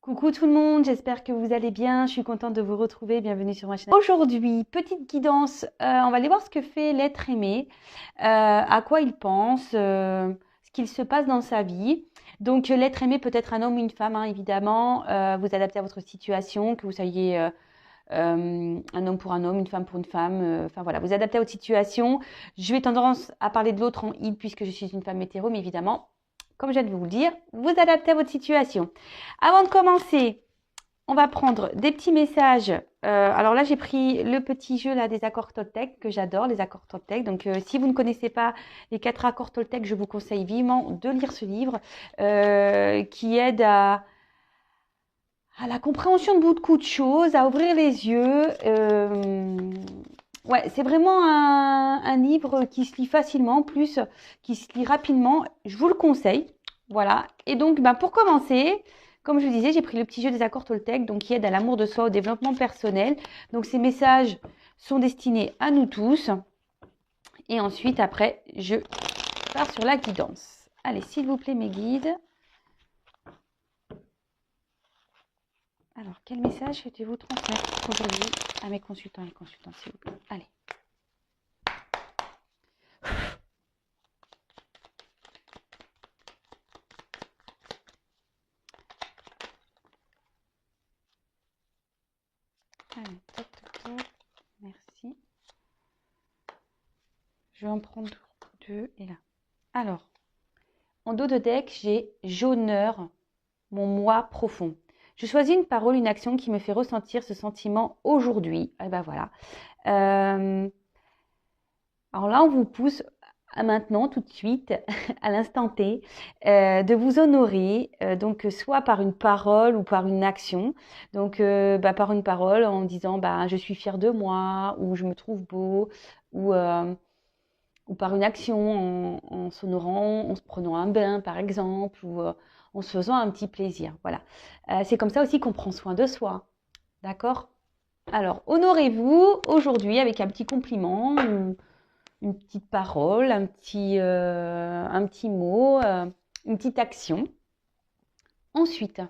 Coucou tout le monde, j'espère que vous allez bien. Je suis contente de vous retrouver. Bienvenue sur ma chaîne. Aujourd'hui, petite guidance. On va aller voir ce que fait l'être aimé, à quoi il pense, ce qu'il se passe dans sa vie. Donc, l'être aimé peut être un homme ou une femme, hein, évidemment. Vous adaptez à votre situation, que vous soyez un homme pour un homme, une femme pour une femme. Enfin voilà, vous adaptez à votre situation. Je vais tendance à parler de l'autre en il puisque je suis une femme hétéro, mais évidemment, comme je viens de vous le dire, vous adaptez à votre situation. Avant de commencer, on va prendre des petits messages. Alors là, j'ai pris le petit jeu là des accords Toltec que j'adore, les accords Toltec. Donc, si vous ne connaissez pas les 4 accords Toltec, je vous conseille vivement de lire ce livre qui aide à la compréhension de beaucoup de choses, à ouvrir les yeux. Ouais, c'est vraiment un livre qui se lit facilement, plus qui se lit rapidement. Je vous le conseille. Voilà. Et donc, pour commencer, comme je vous disais, j'ai pris le petit jeu des accords Toltec, donc qui aide à l'amour de soi, au développement personnel. Donc, ces messages sont destinés à nous tous. Et ensuite, après, je pars sur la guidance. Allez, s'il vous plaît, mes guides. Alors, quel message souhaitez-vous transmettre aujourd'hui à mes consultants et consultantes, s'il vous plaît? Allez. Allez, toc, toc, toc. Merci. Je vais en prendre 2 et là. Alors, en dos de deck, j'ai jauneur, mon moi profond. Je choisis une parole, une action qui me fait ressentir ce sentiment aujourd'hui. Et ben voilà. Alors là, on vous pousse à maintenant, tout de suite, à l'instant T, de vous honorer, donc soit par une parole ou par une action. Donc, par une parole en disant je suis fière de moi, ou je me trouve beau, ou par une action en s'honorant, en se prenant un bain par exemple, ou en se faisant un petit plaisir. Voilà. C'est comme ça aussi qu'on prend soin de soi. D'accord? Alors, honorez-vous aujourd'hui avec un petit compliment, une petite parole, un petit mot, une petite action. Ensuite,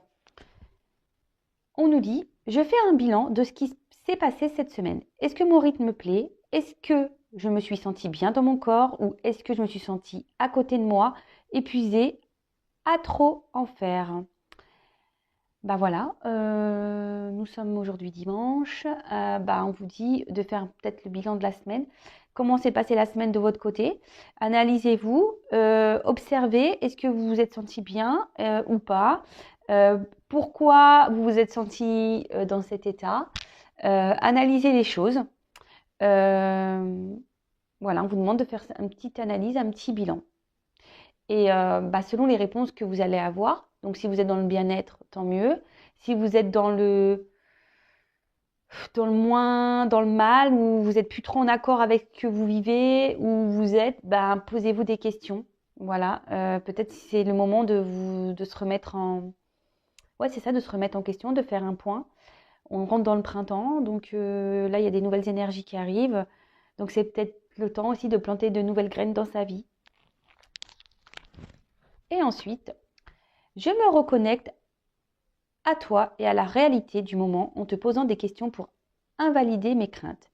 on nous dit, je fais un bilan de ce qui s'est passé cette semaine. Est-ce que mon rythme me plaît? Est-ce que je me suis sentie bien dans mon corps ou est-ce que je me suis sentie à côté de moi, épuisée, à trop en faire? Voilà, nous sommes aujourd'hui dimanche. On vous dit de faire peut-être le bilan de la semaine. Comment s'est passée la semaine de votre côté? Analysez-vous, observez, est-ce que vous vous êtes senti bien ou pas? Pourquoi vous vous êtes senti dans cet état? Analysez les choses. Voilà, on vous demande de faire une petite analyse, un petit bilan. Et selon les réponses que vous allez avoir, donc si vous êtes dans le bien-être, tant mieux. Si vous êtes dans le moins, dans le mal, ou vous êtes plus trop en accord avec ce que vous vivez, ou vous êtes, posez-vous des questions. Voilà, peut-être si c'est le moment de se remettre en... Ouais, c'est ça, de se remettre en question, de faire un point. On rentre dans le printemps, donc là, il y a des nouvelles énergies qui arrivent. Donc c'est peut-être le temps aussi de planter de nouvelles graines dans sa vie. Et ensuite, je me reconnecte à toi et à la réalité du moment en te posant des questions pour invalider mes craintes.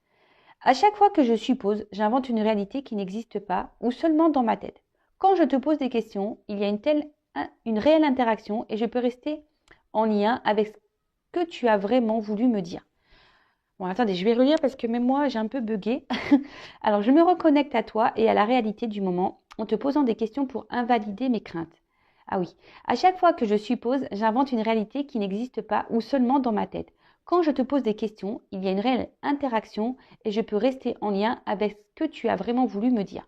À chaque fois que je suppose, j'invente une réalité qui n'existe pas ou seulement dans ma tête. Quand je te pose des questions, il y a une réelle interaction et je peux rester en lien avec ce que tu as vraiment voulu me dire. Bon, attendez, je vais relire parce que même moi, j'ai un peu bugué. Alors, je me reconnecte à toi et à la réalité du moment en te posant des questions pour invalider mes craintes. Ah oui, à chaque fois que je suppose, j'invente une réalité qui n'existe pas ou seulement dans ma tête. Quand je te pose des questions, il y a une réelle interaction et je peux rester en lien avec ce que tu as vraiment voulu me dire.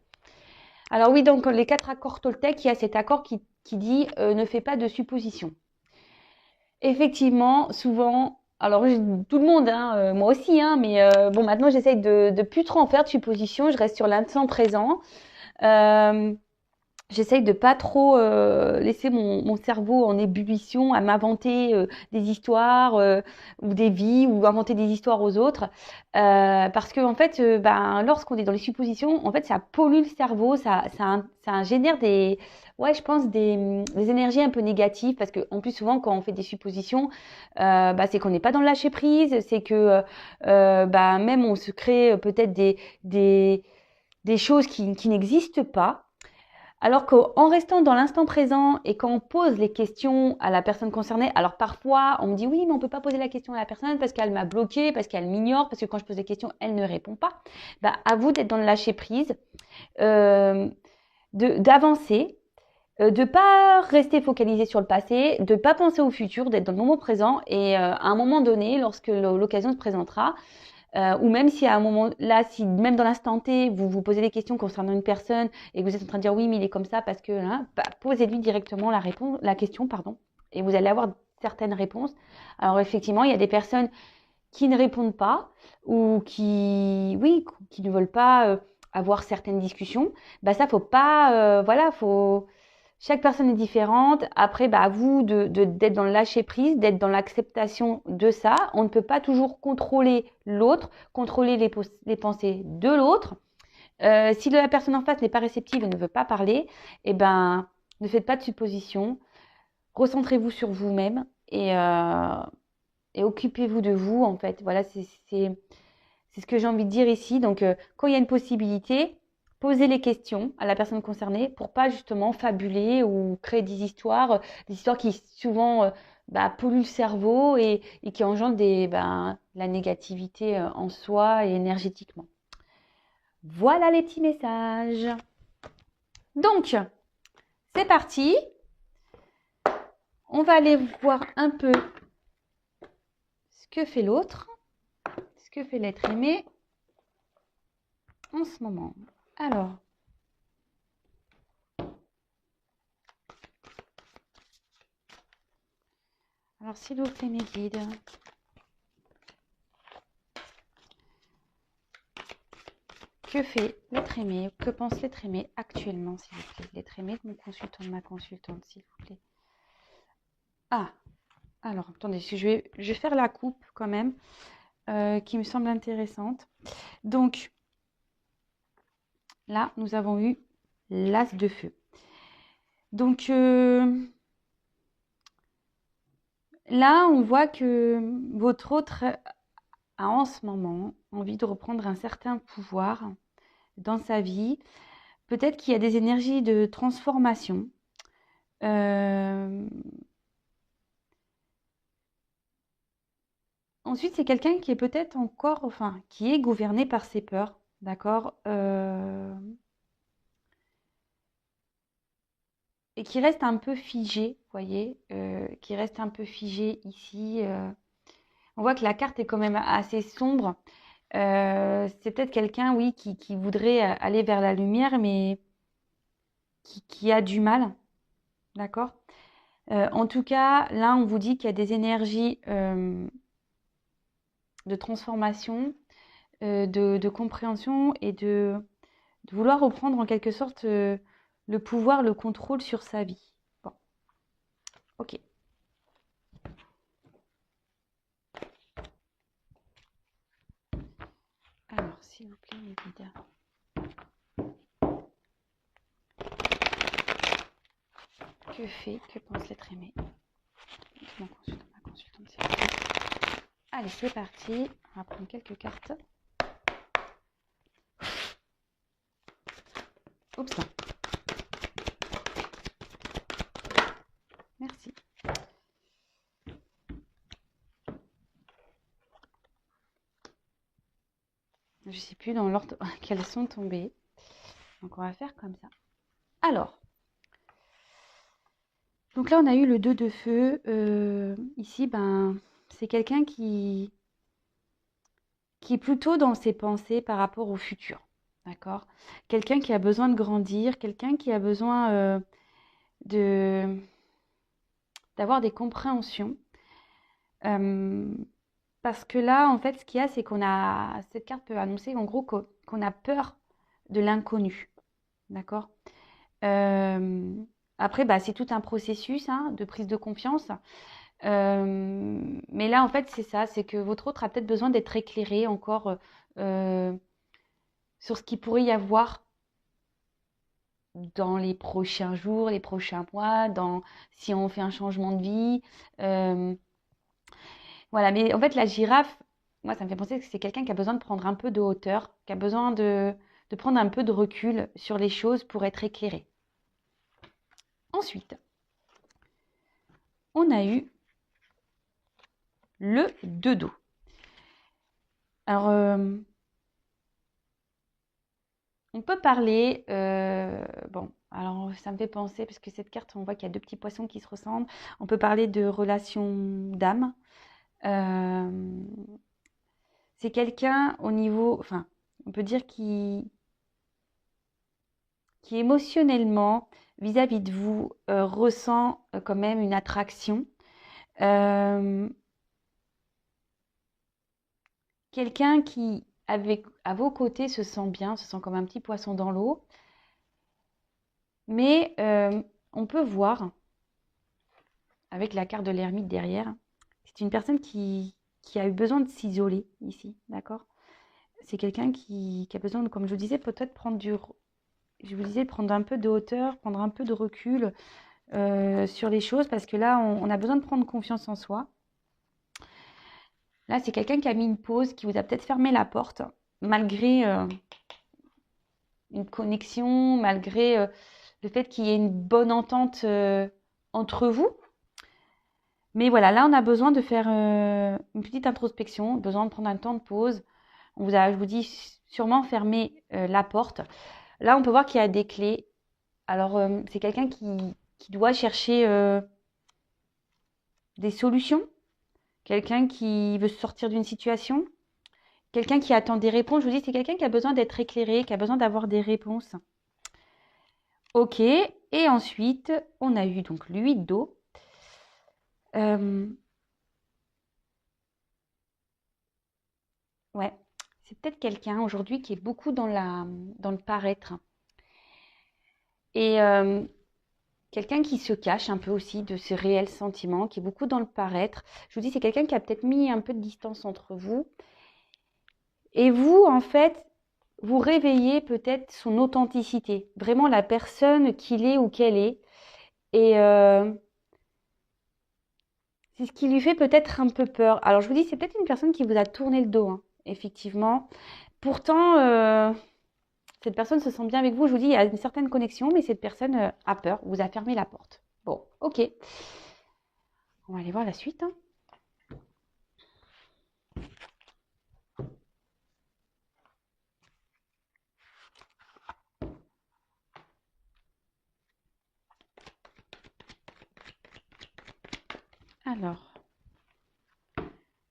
Alors oui, donc les 4 accords Toltec, il y a cet accord qui dit ne fais pas de suppositions. Effectivement, souvent, alors tout le monde, hein, moi aussi, hein, mais maintenant j'essaye de plus trop en faire de suppositions, je reste sur l'instant présent. J'essaye de pas trop laisser mon cerveau en ébullition à m'inventer des histoires ou des vies ou inventer des histoires aux autres. Parce que en fait, ben, lorsqu'on est dans les suppositions, en fait, ça pollue le cerveau, ça génère des, ouais, je pense des énergies un peu négatives. Parce que en plus souvent, quand on fait des suppositions, bah, c'est qu'on n'est pas dans le lâcher prise, c'est que bah, même on se crée peut-être des choses qui n'existent pas. Alors qu'en restant dans l'instant présent et quand on pose les questions à la personne concernée, alors parfois on me dit oui, mais on peut pas poser la question à la personne parce qu'elle m'a bloqué, parce qu'elle m'ignore, parce que quand je pose des questions, elle ne répond pas. Bah, à vous d'être dans le lâcher prise, euh, d'avancer, de pas rester focalisé sur le passé, de pas penser au futur, d'être dans le moment présent et à un moment donné, lorsque l'occasion se présentera, ou même si à un moment là, si même dans l'instant T, vous vous posez des questions concernant une personne et que vous êtes en train de dire oui, mais il est comme ça parce que hein, bah, posez-lui directement la question, pardon, et vous allez avoir certaines réponses. Alors effectivement, il y a des personnes qui ne répondent pas ou oui, qui ne veulent pas avoir certaines discussions. Bah ça, faut pas, voilà, faut chaque personne est différente. Après, bah, à vous d'être dans le lâcher prise, d'être dans l'acceptation de ça. On ne peut pas toujours contrôler l'autre, contrôler les pensées de l'autre. Si la personne en face n'est pas réceptive et ne veut pas parler, eh ben, ne faites pas de suppositions. Recentrez-vous sur vous-même et occupez-vous de vous, en fait. Voilà, c'est ce que j'ai envie de dire ici. Donc, quand il y a une possibilité, posez les questions à la personne concernée pour pas justement fabuler ou créer des histoires qui souvent bah, polluent le cerveau et qui engendrent la négativité en soi et énergétiquement. Voilà les petits messages. Donc, c'est parti. On va aller voir un peu ce que fait l'autre, ce que fait l'être aimé en ce moment. Alors s'il vous plaît mes guides, que fait l'être aimé? Que pense l'être aimé actuellement, s'il vous plaît? L'être aimé de mon consultant, de ma consultante, s'il vous plaît. Ah, alors attendez, je vais faire la coupe quand même, qui me semble intéressante. Donc là, nous avons eu l'as de feu. Donc là, on voit que votre autre a en ce moment envie de reprendre un certain pouvoir dans sa vie. Peut-être qu'il y a des énergies de transformation. Ensuite, c'est quelqu'un qui est peut-être encore, enfin, qui est gouverné par ses peurs, d'accord, et qui reste un peu figé, vous voyez, qui reste un peu figé ici. On voit que la carte est quand même assez sombre. C'est peut-être quelqu'un, oui, qui voudrait aller vers la lumière, mais qui a du mal, d'accord? En tout cas, là, on vous dit qu'il y a des énergies de transformation, de compréhension et de vouloir reprendre en quelque sorte le pouvoir, le contrôle sur sa vie. Bon, ok. Alors, s'il vous plaît, mes guides. Que pense l'être aimé? Mon consultant, ma consultante, s'il vous plaît. Allez, c'est parti. On va prendre quelques cartes. Oups. Merci. Je ne sais plus dans l'ordre qu'elles sont tombées. Donc, on va faire comme ça. Alors, donc là, on a eu le 2 de feu. Ici, ben, c'est quelqu'un qui est plutôt dans ses pensées par rapport au futur. D'accord? Quelqu'un qui a besoin de grandir, quelqu'un qui a besoin de d'avoir des compréhensions. Parce que là, en fait, ce qu'il y a, c'est cette carte peut annoncer en gros qu'on a peur de l'inconnu. D'accord? Après, bah, c'est tout un processus hein, de prise de confiance. Mais là, en fait, c'est ça, c'est que votre autre a peut-être besoin d'être éclairé encore sur ce qu'il pourrait y avoir dans les prochains jours, les prochains mois, si on fait un changement de vie. Euh, voilà, mais en fait, la girafe, moi, ça me fait penser que c'est quelqu'un qui a besoin de prendre un peu de hauteur, qui a besoin de prendre un peu de recul sur les choses pour être éclairé. Ensuite, on a eu le 2 dos. Alors, on peut parler, bon, alors ça me fait penser, parce que cette carte, on voit qu'il y a deux petits poissons qui se ressemblent. On peut parler de relation d'âme. C'est quelqu'un au niveau, enfin, on peut dire qui émotionnellement, vis-à-vis de vous, ressent quand même une attraction. Euh, Quelqu'un qui, à vos côtés, se sent bien, se sent comme un petit poisson dans l'eau. Mais on peut voir, avec la carte de l'ermite derrière, c'est une personne qui a eu besoin de s'isoler ici, d'accord? C'est quelqu'un qui a besoin, comme je vous disais, peut-être je vous disais, prendre un peu de hauteur, prendre un peu de recul sur les choses, parce que là, on a besoin de prendre confiance en soi. Là, c'est quelqu'un qui a mis une pause, qui vous a peut-être fermé la porte, malgré une connexion, malgré le fait qu'il y ait une bonne entente entre vous. Mais voilà, là, on a besoin de faire une petite introspection, besoin de prendre un temps de pause. Je vous dis, sûrement fermer la porte. Là, on peut voir qu'il y a des clés. Alors, c'est quelqu'un qui doit chercher des solutions, quelqu'un qui veut sortir d'une situation, quelqu'un qui attend des réponses. Je vous dis, c'est quelqu'un qui a besoin d'être éclairé, qui a besoin d'avoir des réponses. Ok, et ensuite, on a eu donc l'huile d'eau. Ouais, c'est peut-être quelqu'un aujourd'hui qui est beaucoup dans le paraître. Et quelqu'un qui se cache un peu aussi de ses réels sentiments, qui est beaucoup dans le paraître. Je vous dis, c'est quelqu'un qui a peut-être mis un peu de distance entre vous. Et vous, en fait, vous réveillez peut-être son authenticité, vraiment la personne qu'il est ou qu'elle est. Et c'est ce qui lui fait peut-être un peu peur. Alors je vous dis, c'est peut-être une personne qui vous a tourné le dos, hein, effectivement. Pourtant, cette personne se sent bien avec vous. Je vous dis, il y a une certaine connexion, mais cette personne a peur, vous a fermé la porte. Bon, ok. On va aller voir la suite, hein. Alors,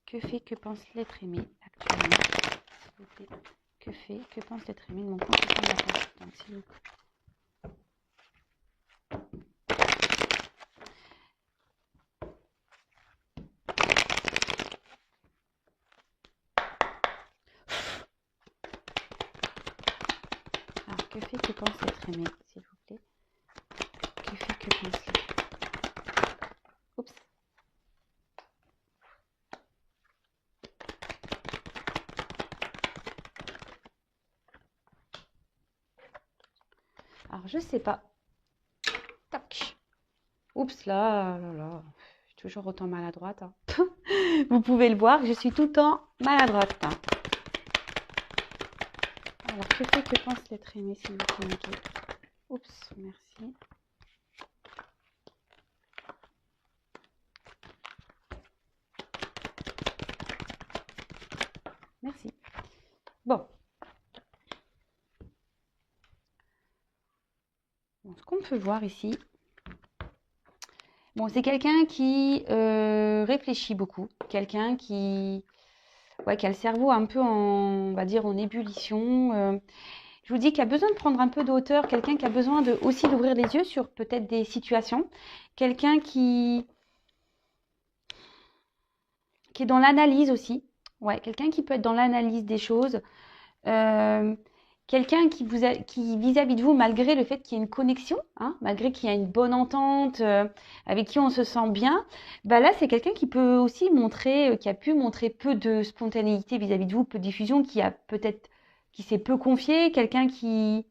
que pense l'être aimé actuellement, s'il vous plaît? Que pense l'être aimé de mon consultant de la consultante, s'il vous plaît? Alors, que pense l'être aimé, s'il vous plaît? Que pense l'être? Oups. Alors, je sais pas. Tac. Oups, là. Je suis toujours autant maladroite, hein. Vous pouvez le voir, je suis tout le temps maladroite, hein. Alors, que pense l'être aimé, s'il vous plaît? Oups, merci. Merci. Bon. Ce qu'on peut voir ici, bon, c'est quelqu'un qui réfléchit beaucoup, quelqu'un qui a le cerveau un peu on va dire, en ébullition. Je vous dis qu'il a besoin de prendre un peu de hauteur, quelqu'un qui a besoin aussi d'ouvrir les yeux sur peut-être des situations, quelqu'un qui est dans l'analyse aussi, ouais, quelqu'un qui peut être dans l'analyse des choses, quelqu'un qui vis-à-vis de vous, malgré le fait qu'il y ait une connexion, hein, malgré qu'il y a une bonne entente, avec qui on se sent bien, bah là, c'est quelqu'un qui peut aussi montrer, qui a pu montrer peu de spontanéité vis-à-vis de vous, peu de diffusion, qui s'est peu confié, quelqu'un qui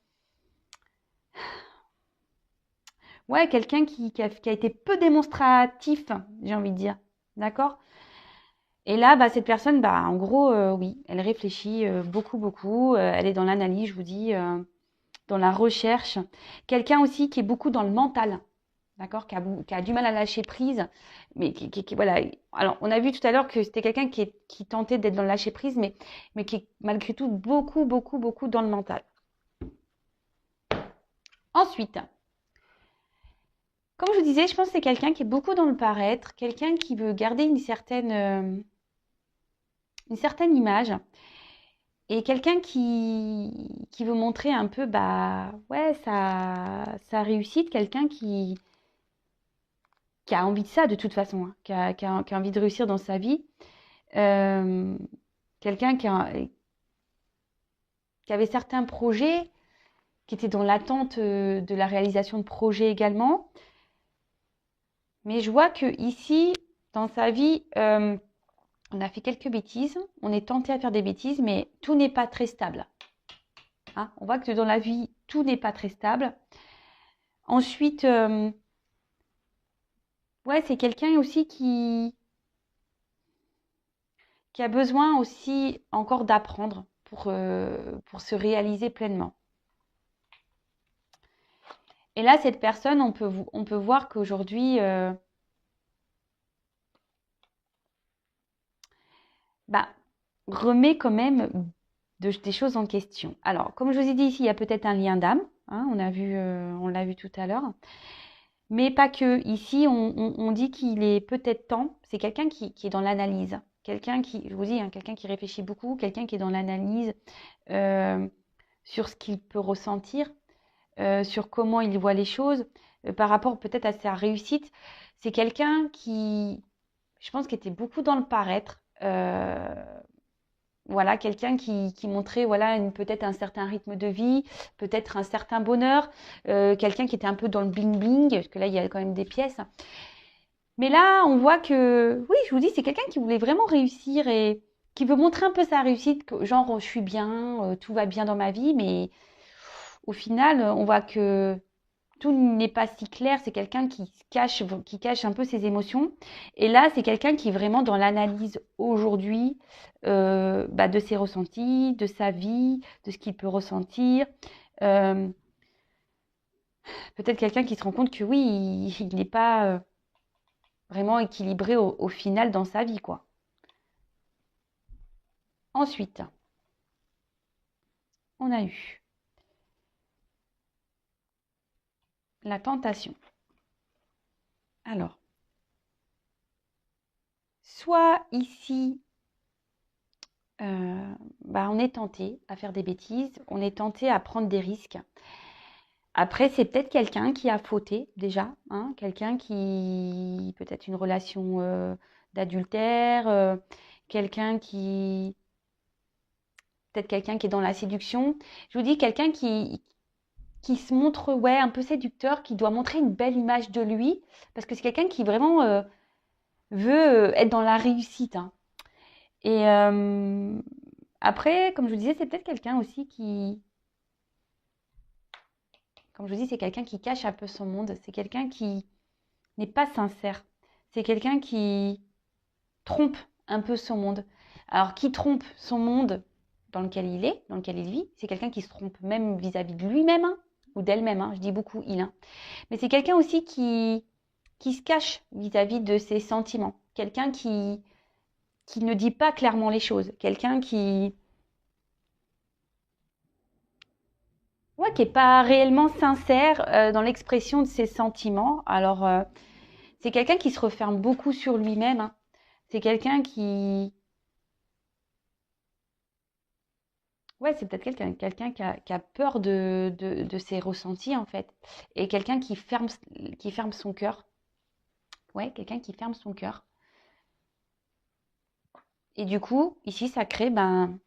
a été peu démonstratif, j'ai envie de dire. D'accord? Et là, bah, cette personne, bah, en gros, oui, elle réfléchit beaucoup, beaucoup. Elle est dans l'analyse, je vous dis, dans la recherche. Quelqu'un aussi qui est beaucoup dans le mental, d'accord? Qui a du mal à lâcher prise, mais voilà. Alors, on a vu tout à l'heure que c'était quelqu'un qui tentait d'être dans le lâcher prise, mais qui est malgré tout beaucoup, beaucoup, beaucoup dans le mental. Ensuite, comme je vous disais, je pense que c'est quelqu'un qui est beaucoup dans le paraître, quelqu'un qui veut garder une certaine image et quelqu'un qui veut montrer un peu bah ouais sa réussite, quelqu'un qui a envie de ça de toute façon, hein, qui a envie de réussir dans sa vie, euh, quelqu'un qui avait certains projets, qui était dans l'attente de la réalisation de projets également. Mais je vois que ici, dans sa vie, on a fait quelques bêtises, on est tenté à faire des bêtises, mais tout n'est pas très stable. Hein, on voit que dans la vie, tout n'est pas très stable. Ensuite, ouais, c'est quelqu'un aussi qui a besoin aussi encore d'apprendre pour se réaliser pleinement. Et là, cette personne, on peut voir qu'aujourd'hui, bah, remet quand même des choses en question. Alors, comme je vous ai dit ici, il y a peut-être un lien d'âme. Hein, on l'a vu tout à l'heure. Mais pas que. Ici, on dit qu'il est peut-être temps. C'est quelqu'un qui est dans l'analyse. Quelqu'un qui, je vous dis, hein, quelqu'un qui réfléchit beaucoup, quelqu'un qui est dans l'analyse euh, sur ce qu'il peut ressentir, sur comment il voit les choses, par rapport peut-être à sa réussite. C'est quelqu'un qui, je pense, qui était beaucoup dans le paraître. Voilà, quelqu'un qui montrait voilà, peut-être un certain rythme de vie, peut-être un certain bonheur, quelqu'un qui était un peu dans le bling-bling, parce que là, il y a quand même des pièces. Mais là, on voit que, oui, je vous dis, c'est quelqu'un qui voulait vraiment réussir et qui veut montrer un peu sa réussite, genre, je suis bien, tout va bien dans ma vie, mais au final, on voit que tout n'est pas si clair. C'est quelqu'un qui cache un peu ses émotions. Et là, c'est quelqu'un qui est vraiment dans l'analyse aujourd'hui bah, de ses ressentis, de sa vie, de ce qu'il peut ressentir. Euh, Peut-être quelqu'un qui se rend compte que oui, il n'est pas vraiment équilibré au final dans sa vie, quoi. Ensuite, on a eu la tentation. Alors, soit ici, bah, on est tenté à faire des bêtises, on est tenté à prendre des risques. Après, c'est peut-être quelqu'un qui a fauté déjà, hein, quelqu'un qui, peut-être une relation d'adultère, quelqu'un peut-être quelqu'un qui est dans la séduction. Je vous dis quelqu'un qui se montre, ouais, un peu séducteur, qui doit montrer une belle image de lui, parce que c'est quelqu'un qui vraiment veut être dans la réussite. Hein. Et après, comme je vous disais, c'est peut-être quelqu'un aussi comme je vous dis, c'est quelqu'un qui cache un peu son monde. C'est quelqu'un qui n'est pas sincère. C'est quelqu'un qui trompe un peu son monde. Alors, qui trompe son monde dans lequel il est, dans lequel il vit, c'est quelqu'un qui se trompe même vis-à-vis de lui-même hein, ou d'elle-même. Hein, je dis beaucoup il. Hein. Mais c'est quelqu'un aussi qui se cache vis-à-vis de ses sentiments. Quelqu'un qui ne dit pas clairement les choses. Quelqu'un qui ouais, qui n'est pas réellement sincère dans l'expression de ses sentiments. Alors, c'est quelqu'un qui se referme beaucoup sur lui-même. Hein. C'est quelqu'un qui... Ouais, c'est peut-être quelqu'un qui a peur de ses ressentis, en fait. Et quelqu'un qui ferme son cœur. Ouais, quelqu'un qui ferme son cœur. Et du coup, ici, ça crée ben,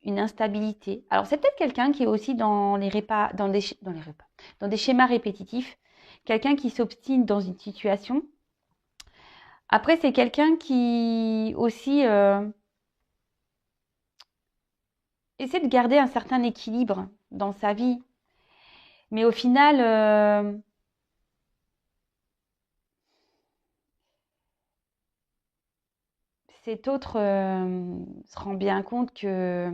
une instabilité. Alors, c'est peut-être quelqu'un qui est aussi dans les dans des schémas répétitifs, quelqu'un qui s'obstine dans une situation. Après, c'est quelqu'un qui aussi essaie de garder un certain équilibre dans sa vie. Mais au final, cet autre se rend bien compte que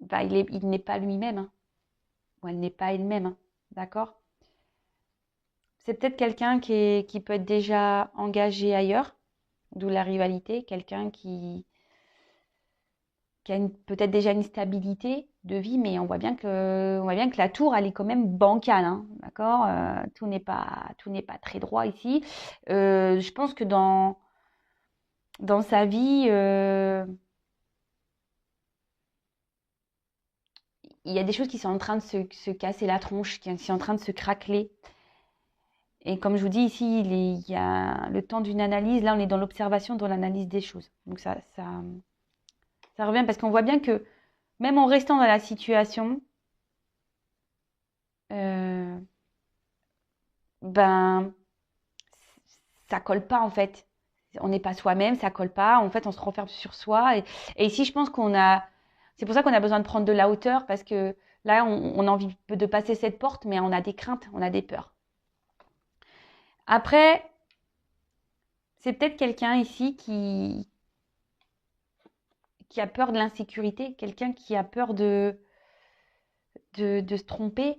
bah, il n'est pas lui-même, hein, ou elle n'est pas elle-même, hein, d'accord? C'est peut-être quelqu'un qui peut être déjà engagé ailleurs, d'où la rivalité, quelqu'un qui a peut-être déjà une stabilité de vie, mais on voit bien que la tour, elle est quand même bancale, hein, d'accord? Tout n'est pas très droit ici. Je pense que dans sa vie, il y a des choses qui sont en train de se casser la tronche, qui sont en train de se craqueler. Et comme je vous dis ici, il y a le temps d'une analyse. Là, on est dans l'observation, dans l'analyse des choses. Donc ça revient parce qu'on voit bien que même en restant dans la situation, euh, ben, ça colle pas en fait. On n'est pas soi-même, ça colle pas. En fait, on se renferme sur soi. Et ici, je pense c'est pour ça qu'on a besoin de prendre de la hauteur parce que là, on a envie de passer cette porte, mais on a des craintes, on a des peurs. Après, c'est peut-être quelqu'un ici qui a peur de l'insécurité, quelqu'un qui a peur de se tromper.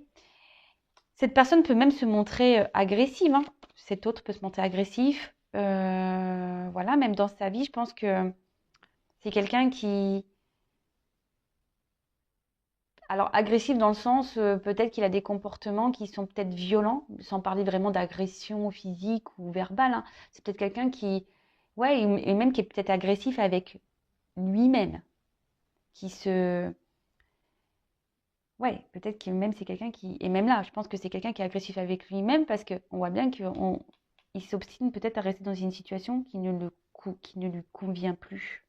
Cette personne peut même se montrer agressive, hein. Cet autre peut se montrer agressif. Voilà, même dans sa vie, je pense que c'est quelqu'un qui... Alors, agressif dans le sens, peut-être qu'il a des comportements qui sont peut-être violents, sans parler vraiment d'agression physique ou verbale, hein. C'est peut-être quelqu'un qui... Ouais, et même qui est peut-être agressif avec lui-même, qui se... Ouais, peut-être que même c'est quelqu'un qui... Et même là, je pense que c'est quelqu'un qui est agressif avec lui-même parce qu'on voit bien qu'il s'obstine peut-être à rester dans une situation qui ne lui convient plus.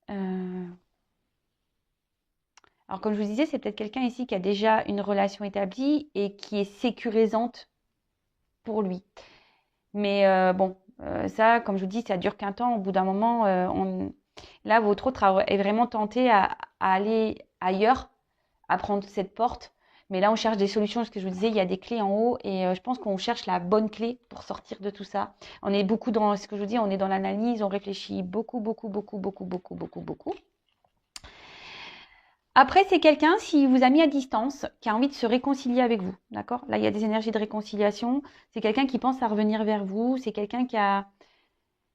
Euh, Alors, comme je vous disais, c'est peut-être quelqu'un ici qui a déjà une relation établie et qui est sécurisante pour lui. Mais bon, ça, comme je vous dis, ça dure qu'un temps. Au bout d'un moment, là, votre autre est vraiment tenté à aller ailleurs, à prendre cette porte. Mais là, on cherche des solutions. Ce que je vous disais, il y a des clés en haut et je pense qu'on cherche la bonne clé pour sortir de tout ça. On est beaucoup dans ce que je vous dis, on est dans l'analyse, on réfléchit beaucoup, beaucoup, beaucoup, beaucoup, beaucoup, beaucoup, beaucoup. Après, c'est quelqu'un, s'il vous a mis à distance, qui a envie de se réconcilier avec vous. D'accord? Là, il y a des énergies de réconciliation. C'est quelqu'un qui pense à revenir vers vous. C'est quelqu'un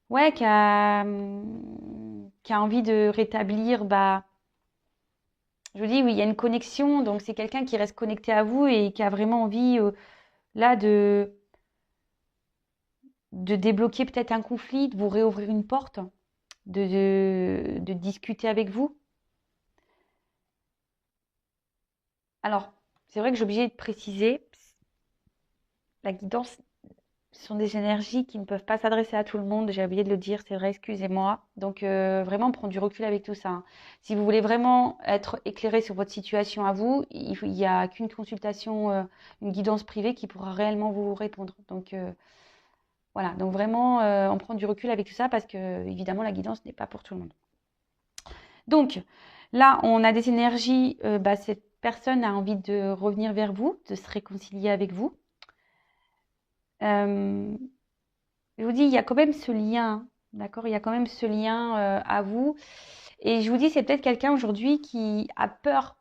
ouais, qui a envie de rétablir, bah, je vous dis, oui, il y a une connexion. Donc, c'est quelqu'un qui reste connecté à vous et qui a vraiment envie, là, de débloquer peut-être un conflit, de vous réouvrir une porte, de discuter avec vous. Alors, c'est vrai que j'ai obligé de préciser, la guidance, ce sont des énergies qui ne peuvent pas s'adresser à tout le monde. J'ai oublié de le dire, c'est vrai, excusez-moi. Donc, vraiment prendre du recul avec tout ça, hein. Si vous voulez vraiment être éclairé sur votre situation à vous, il n'y a qu'une consultation, une guidance privée qui pourra réellement vous répondre. Donc, voilà. Donc, vraiment, on prend du recul avec tout ça parce que, évidemment, la guidance n'est pas pour tout le monde. Donc, là, on a des énergies. Bah, cette personne a envie de revenir vers vous, de se réconcilier avec vous. Euh, Je vous dis, il y a quand même ce lien, d'accord? Il y a quand même ce lien à vous. Et je vous dis, c'est peut-être quelqu'un aujourd'hui qui a peur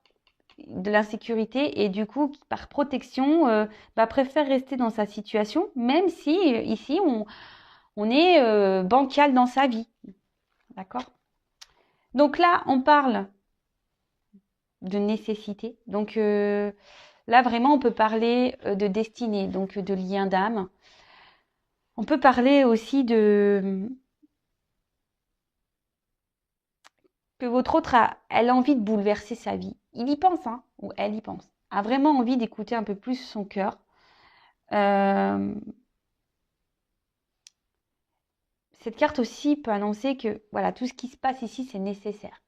de l'insécurité et du coup, qui, par protection, bah, préfère rester dans sa situation, même si ici, on est bancal dans sa vie, d'accord? Donc là, on parle de nécessité. Donc là, vraiment, on peut parler de destinée, donc de lien d'âme. On peut parler aussi que votre autre elle a envie de bouleverser sa vie. Il y pense, hein, ou elle y pense. A vraiment envie d'écouter un peu plus son cœur. Euh, cette carte aussi peut annoncer que voilà, tout ce qui se passe ici, c'est nécessaire.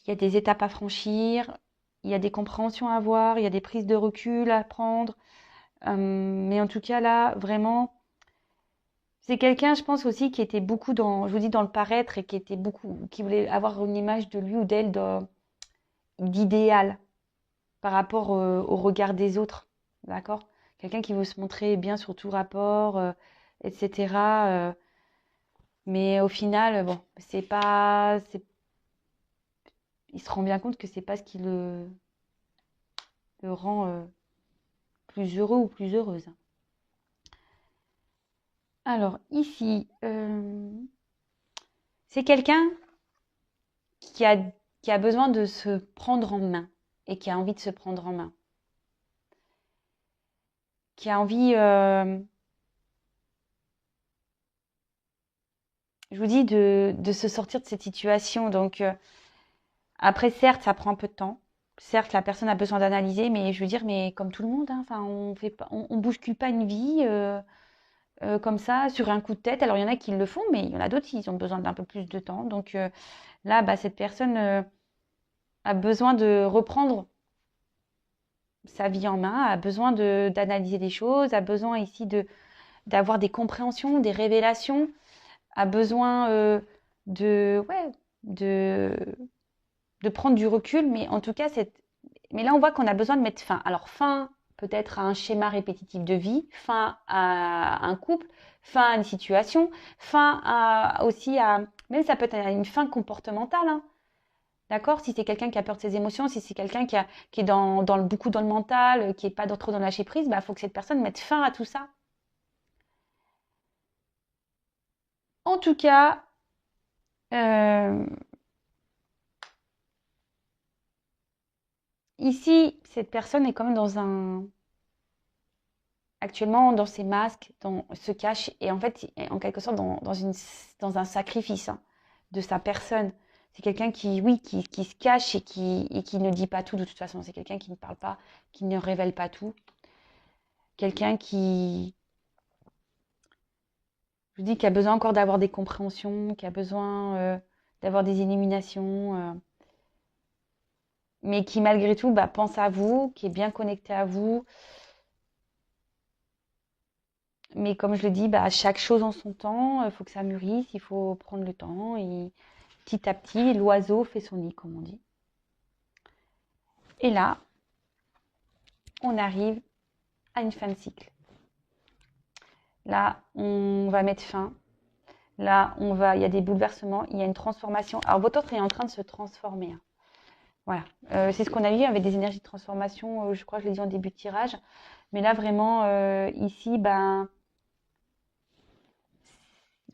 Il y a des étapes à franchir, il y a des compréhensions à avoir, il y a des prises de recul à prendre. Mais en tout cas, là, vraiment, c'est quelqu'un, je pense aussi, qui était beaucoup dans, je vous dis, dans le paraître et qui était beaucoup, qui voulait avoir une image de lui ou d'elle d'idéal par rapport au regard des autres. D'accord? Quelqu'un qui veut se montrer bien sur tout rapport, etc. Mais au final, bon, il se rend bien compte que c'est pas ce qui le rend plus heureux ou plus heureuse. Alors ici, c'est quelqu'un qui a, qui a besoin de se prendre en main et qui a envie de se prendre en main. Qui a envie, je vous dis, de se sortir de cette situation. Donc après, certes, ça prend un peu de temps. Certes, la personne a besoin d'analyser, mais je veux dire, mais comme tout le monde, hein, enfin, on fait pas, on bouscule pas une vie comme ça sur un coup de tête. Alors il y en a qui le font, mais il y en a d'autres qui ont besoin d'un peu plus de temps. Donc là, bah, cette personne a besoin de reprendre sa vie en main, a besoin d'analyser des choses, a besoin ici d'avoir des compréhensions, des révélations, a besoin ouais, de, de prendre du recul. Mais en tout cas, mais là, on voit qu'on a besoin de mettre fin. Alors, fin peut-être à un schéma répétitif de vie, fin à un couple, fin à une situation, aussi à... Même ça peut être une fin comportementale, hein. D'accord? Si c'est quelqu'un qui a peur de ses émotions, si c'est quelqu'un qui est beaucoup dans le mental, qui n'est pas trop dans le lâcher prise, bah, faut que cette personne mette fin à tout ça. En tout cas, ici, cette personne est quand même actuellement dans ses masques, se cache et en fait, en quelque sorte, dans un sacrifice hein, de sa personne. C'est quelqu'un qui se cache et qui ne dit pas tout de toute façon. C'est quelqu'un qui ne parle pas, qui ne révèle pas tout. Quelqu'un je vous dis, qui a besoin encore d'avoir des compréhensions, qui a besoin d'avoir des illuminations, mais qui malgré tout bah, pense à vous, qui est bien connecté à vous. Mais comme je le dis, bah, chaque chose en son temps, il faut que ça mûrisse, il faut prendre le temps. Et petit à petit, l'oiseau fait son nid, comme on dit. Et là, on arrive à une fin de cycle. Là, on va mettre fin. Là, il y a des bouleversements, il y a une transformation. Alors, votre autre est en train de se transformer. Hein. Voilà. C'est ce qu'on a vu avec des énergies de transformation. Je crois que je l'ai dit en début de tirage. Mais là, vraiment, ici, ben,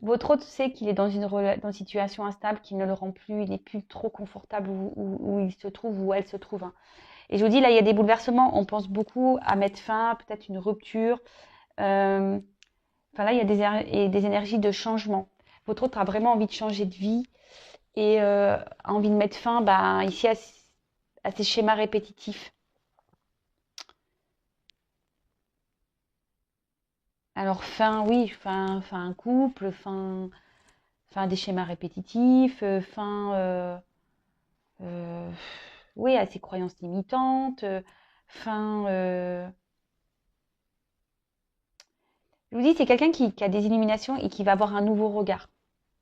votre autre sait qu'il est dans une situation instable qui ne le rend plus, il n'est plus trop confortable où il se trouve, où elle se trouve. Hein. Et je vous dis, là, il y a des bouleversements. On pense beaucoup à mettre fin, peut-être une rupture. Enfin, là, il y a des énergies de changement. Votre autre a vraiment envie de changer de vie et a envie de mettre fin bah, ici à ces schémas répétitifs. Alors, oui, fin un couple, fin des schémas répétitifs, euh, oui, à ses croyances limitantes, fin. Je vous dis, c'est quelqu'un qui a des illuminations et qui va avoir un nouveau regard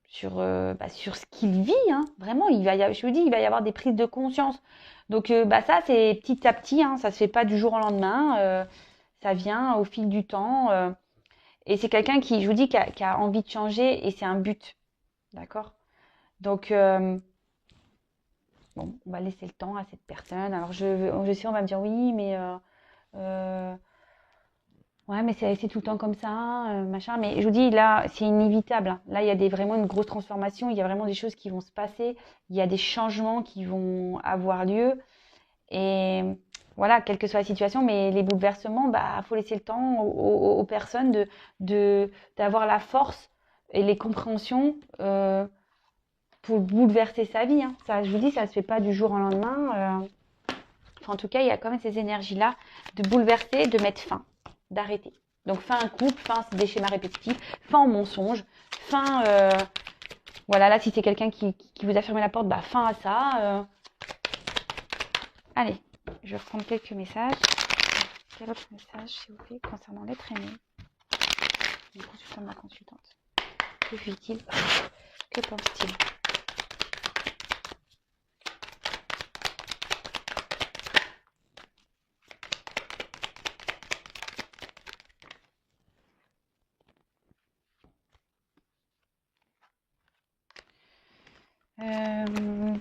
sur ce qu'il vit. Hein. Vraiment, je vous dis, il va y avoir des prises de conscience. Donc, ça, c'est petit à petit. Hein, ça se fait pas du jour au lendemain. Ça vient au fil du temps. Et c'est quelqu'un qui, je vous dis, qui a envie de changer et c'est un but. D'accord? Donc, bon, on va laisser le temps à cette personne. Alors, je sais, on va me dire oui, mais ouais, mais c'est tout le temps comme ça, machin. Mais je vous dis, là, c'est inévitable. Hein. Là, il y a vraiment une grosse transformation. Il y a vraiment des choses qui vont se passer. Il y a des changements qui vont avoir lieu. Et voilà, quelle que soit la situation, mais les bouleversements, bah, faut laisser le temps aux personnes d'avoir la force et les compréhensions pour bouleverser sa vie. Hein. Ça, je vous dis, ça se fait pas du jour au lendemain. Enfin, en tout cas, il y a quand même ces énergies-là de bouleverser, de mettre fin, d'arrêter. Donc fin un couple, fin des schémas répétitifs, fin au mensonge, fin voilà, là si c'est quelqu'un qui vous a fermé la porte, bah fin à ça. Allez, je vais reprendre quelques messages. Quel autre message s'il vous plaît concernant l'être aimé? Le consultant de ma consultante. Que vit-il? Que pense-t-il?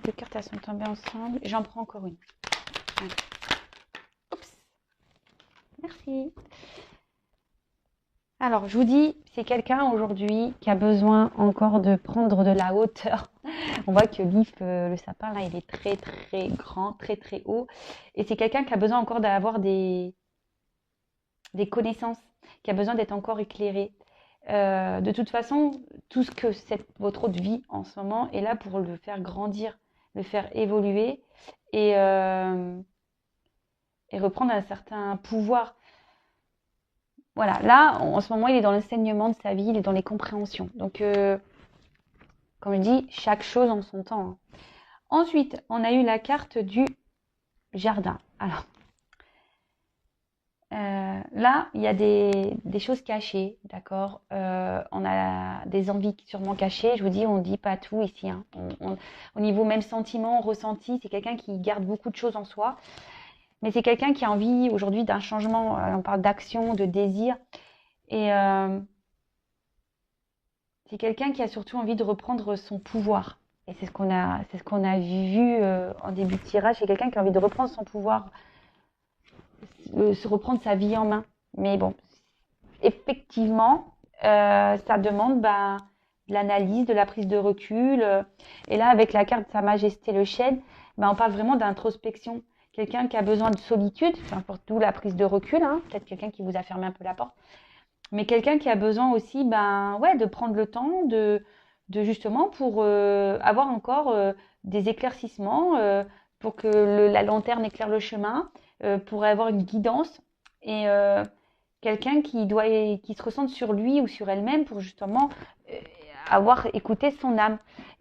Deux cartes, elles sont tombées ensemble. J'en prends encore une. Allez. Oups. Merci. Alors, je vous dis, c'est quelqu'un aujourd'hui qui a besoin encore de prendre de la hauteur. On voit que l'if, le sapin, là, il est très, très grand, très, très haut. Et c'est quelqu'un qui a besoin encore d'avoir des connaissances, qui a besoin d'être encore éclairé. De toute façon, tout ce que votre autre vie en ce moment est là pour le faire grandir, le faire évoluer et reprendre un certain pouvoir. Voilà, là, en ce moment, il est dans l'enseignement de sa vie, il est dans les compréhensions. Donc, comme je dis, chaque chose en son temps. Hein. Ensuite, on a eu la carte du jardin. Alors, là, il y a des choses cachées, d'accord. On a des envies sûrement cachées. Je vous dis, on ne dit pas tout ici. Hein. Au niveau même sentiment, ressenti, c'est quelqu'un qui garde beaucoup de choses en soi. Mais c'est quelqu'un qui a envie aujourd'hui d'un changement. On parle d'action, de désir. Et c'est quelqu'un qui a surtout envie de reprendre son pouvoir. Et c'est ce qu'on a vu en début de tirage. C'est quelqu'un qui a envie de reprendre son pouvoir, se reprendre sa vie en main. Mais bon, effectivement, ça demande de l'analyse, de la prise de recul. Et là, avec la carte Sa Majesté le Chêne, on parle vraiment d'introspection. Quelqu'un qui a besoin de solitude, peu importe d'où la prise de recul, hein, peut-être quelqu'un qui vous a fermé un peu la porte, mais quelqu'un qui a besoin aussi de prendre le temps de justement pour avoir encore des éclaircissements, pour que la lanterne éclaire le chemin, pour avoir une guidance et quelqu'un qui se ressente sur lui ou sur elle-même pour justement avoir écouté son âme.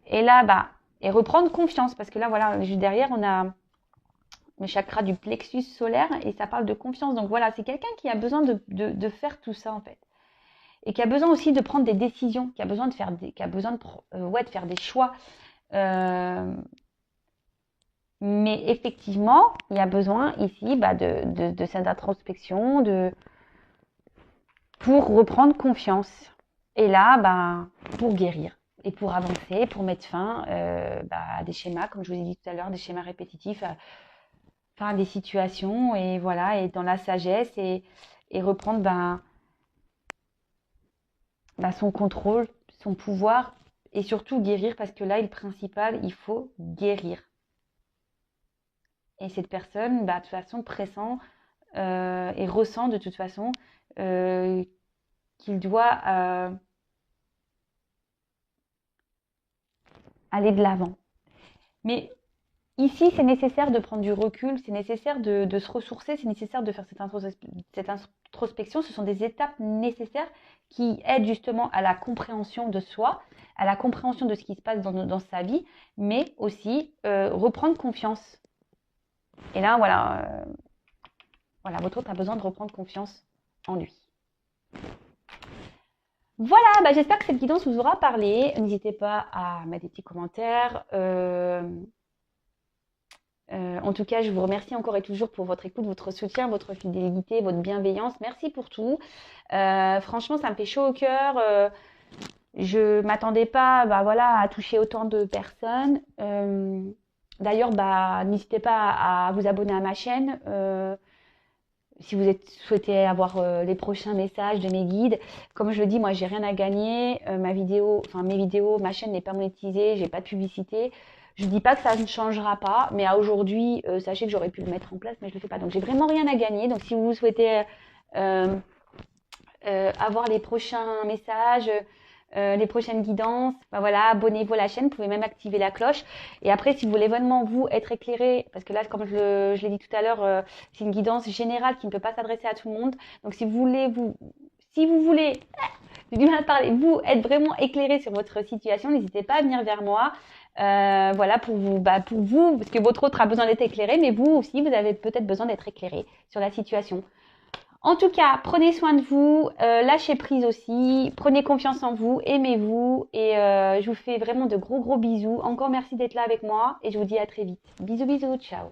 Et là, et reprendre confiance, parce que là, voilà, juste derrière, on a le chakra du plexus solaire et ça parle de confiance. Donc voilà, c'est quelqu'un qui a besoin de faire tout ça en fait. Et qui a besoin aussi de prendre des décisions, qui a besoin de faire de faire des choix. Mais effectivement, il y a besoin ici de cette introspection, pour reprendre confiance. Et là, pour guérir et pour avancer, pour mettre fin à des schémas, comme je vous ai dit tout à l'heure, des schémas répétitifs, à des situations, et voilà, et dans la sagesse, et reprendre son contrôle, son pouvoir, et surtout guérir, parce que là, le principal, il faut guérir. Et cette personne, de toute façon, pressent et ressent de toute façon qu'il doit aller de l'avant. Mais ici, c'est nécessaire de prendre du recul, c'est nécessaire de se ressourcer, c'est nécessaire de faire cette introspection. Ce sont des étapes nécessaires qui aident justement à la compréhension de soi, à la compréhension de ce qui se passe dans sa vie, mais aussi reprendre confiance. Et là, voilà, votre autre a besoin de reprendre confiance en lui. Voilà, j'espère que cette guidance vous aura parlé. N'hésitez pas à mettre des petits commentaires. En tout cas, je vous remercie encore et toujours pour votre écoute, votre soutien, votre fidélité, votre bienveillance. Merci pour tout. Franchement, ça me fait chaud au cœur. Je m'attendais pas à toucher autant de personnes. D'ailleurs, n'hésitez pas à vous abonner à ma chaîne. Si vous souhaitez avoir les prochains messages de mes guides. Comme je le dis, moi, j'ai rien à gagner. Mes vidéos, ma chaîne n'est pas monétisée, j'ai pas de publicité. Je dis pas que ça ne changera pas, mais à aujourd'hui, sachez que j'aurais pu le mettre en place, mais je le fais pas. Donc, j'ai vraiment rien à gagner. Donc, si vous souhaitez avoir les prochains messages, les prochaines guidances, abonnez-vous à la chaîne, vous pouvez même activer la cloche. Et après, si vous voulez vraiment être éclairé, parce que là, comme je l'ai dit tout à l'heure, c'est une guidance générale qui ne peut pas s'adresser à tout le monde. Donc, si vous voulez Si vous voulez, j'ai du mal à parler, vous être vraiment éclairé sur votre situation, n'hésitez pas à venir vers moi. Voilà, pour vous, parce que votre autre a besoin d'être éclairé, mais vous aussi, vous avez peut-être besoin d'être éclairé sur la situation. En tout cas, prenez soin de vous, lâchez prise aussi, prenez confiance en vous, aimez-vous et je vous fais vraiment de gros bisous. Encore merci d'être là avec moi et je vous dis à très vite. Bisous, ciao.